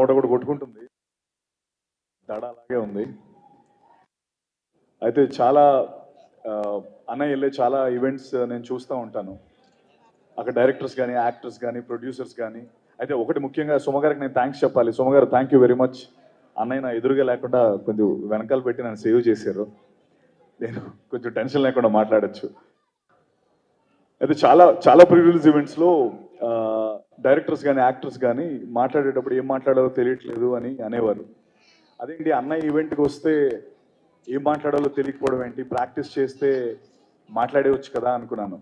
నోట కూడా కొట్టుకుంటుంది, దడ అలాగే ఉంది. అయితే చాలా అన్నయ్య వెళ్ళే చాలా ఈవెంట్స్ నేను చూస్తూ ఉంటాను. అక్కడ డైరెక్టర్స్ కానీ, యాక్టర్స్ కానీ, ప్రొడ్యూసర్స్ కానీ. అయితే ఒకటి ముఖ్యంగా సుమ గారికి నేను థ్యాంక్స్ చెప్పాలి. సుమ గారు థ్యాంక్ యూ వెరీ మచ్. అన్నయ్య నా ఎదురుగా లేకుండా కొంచెం వెనకాల పెట్టి నన్ను సేవ్ చేశారు. నేను కొంచెం టెన్షన్ లేకుండా మాట్లాడచ్చు. అయితే చాలా చాలా ప్రీ రిలీజ్ ఈవెంట్స్లో డైరెక్టర్స్ కానీ, యాక్టర్స్ కానీ మాట్లాడేటప్పుడు ఏం మాట్లాడాలో తెలియట్లేదు అని అనేవారు. అదేంటి అన్నయ్య ఈవెంట్కి వస్తే ఏం మాట్లాడాలో తెలియకపోవడం ఏంటి, ప్రాక్టీస్ చేస్తే మాట్లాడేవచ్చు కదా అనుకున్నాను.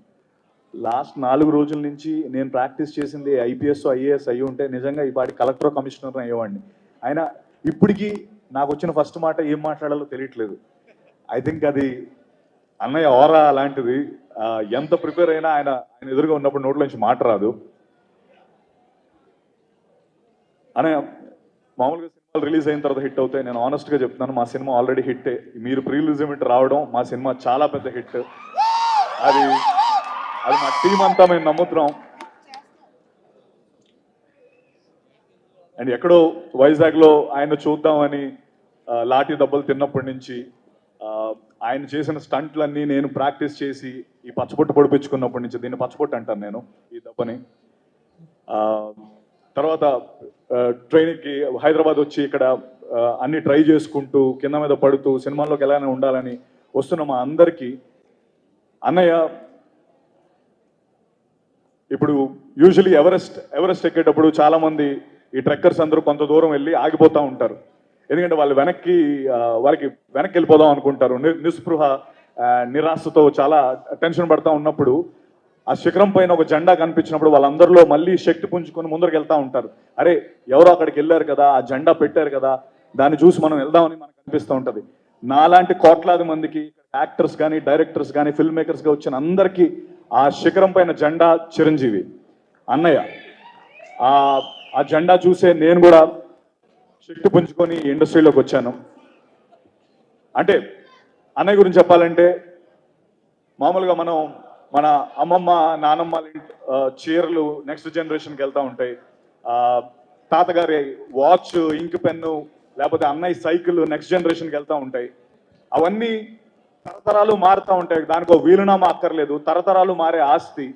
లాస్ట్ 4 రోజుల నుంచి నేను ప్రాక్టీస్ చేసింది ఐపీఎస్ ఐఏఎస్ అయ్యి ఉంటే నిజంగా ఈ పాటి కలెక్టర్ కమిషనర్ అయ్యేవాడిని. అయినా ఇప్పటికీ నాకు వచ్చిన ఫస్ట్ మాట ఏం మాట్లాడాలో తెలియట్లేదు. ఐ థింక్ అది అన్నయ్య ఆరా అలాంటిది. ఎంత ప్రిపేర్ అయినా ఆయన ఎదురుగా ఉన్నప్పుడు నోట్లో నుంచి మాట రాదు. అన్నయ్య మామూలుగా సినిమాలు రిలీజ్ అయిన తర్వాత హిట్ అవుతాయి. నేను ఆనెస్ట్గా చెప్తున్నాను, మా సినిమా ఆల్రెడీ హిట్టే. మీరు ప్రీ రిలీజ్ ఈవెంట్ రావడం మా సినిమా చాలా పెద్ద హిట్. అది మా టీం అంతా మేము నమ్ముతున్నాం. అండ్ ఎక్కడో వైజాగ్లో ఆయన చూద్దామని లాఠీ దెబ్బలు తిన్నప్పటి నుంచి ఆయన చేసిన స్టంట్లన్నీ నేను ప్రాక్టీస్ చేసి ఈ పచ్చబొట్టు పొడిపించుకున్నప్పటి నుంచి, దీన్ని పచ్చబొట్టు అంటాను నేను ఈ దెబ్బని. తర్వాత ట్రైనింగ్కి హైదరాబాద్ వచ్చి ఇక్కడ అన్ని ట్రై చేసుకుంటూ కింద మీద పడుతూ సినిమాల్లోకి ఎలానే ఉండాలని వస్తున్న మా అందరికీ అన్నయ్య ఇప్పుడు యూజువలీ ఎవరెస్ట్ ఎక్కేటప్పుడు చాలామంది ఈ ట్రెక్కర్స్ అందరూ కొంత దూరం వెళ్ళి ఆగిపోతూ ఉంటారు. ఎందుకంటే వాళ్ళు వాళ్ళకి వెనక్కి వెళ్ళిపోదాం అనుకుంటారు. నిస్పృహ నిరాశతో చాలా టెన్షన్ పడుతూ ఉన్నప్పుడు ఆ శిఖరం పైన ఒక జెండా కనిపించినప్పుడు వాళ్ళందరిలో మళ్ళీ శక్తి పుంజుకొని ముందరికి వెళ్తూ ఉంటారు. అరే ఎవరో అక్కడికి వెళ్ళారు కదా, ఆ జెండా పెట్టారు కదా, దాన్ని చూసి మనం వెళ్దామని మనకు అనిపిస్తూ ఉంటుంది. నాలాంటి కోట్లాది మందికి యాక్టర్స్ కానీ, డైరెక్టర్స్ కానీ, ఫిల్మ్ మేకర్స్గా వచ్చిన అందరికీ ఆ శిఖరం పైన జెండా చిరంజీవి అన్నయ్య. ఆ జెండా చూసే నేను కూడా శక్తి పుంజుకొని ఇండస్ట్రీలోకి వచ్చాను. అంటే అన్నయ్య గురించి చెప్పాలంటే మామూలుగా మన అమ్మమ్మ నానమ్మ చీరలు నెక్స్ట్ జనరేషన్కి వెళ్తూ ఉంటాయి. తాతగారి వాచ్, ఇంక్ పెన్ను, లేకపోతే అన్నయ్య సైకిల్ నెక్స్ట్ జనరేషన్కి వెళ్తూ ఉంటాయి. అవన్నీ తరతరాలు మారుతూ ఉంటాయి. దానికో వీలునామా అక్కర్లేదు, తరతరాలు మారే ఆస్తి.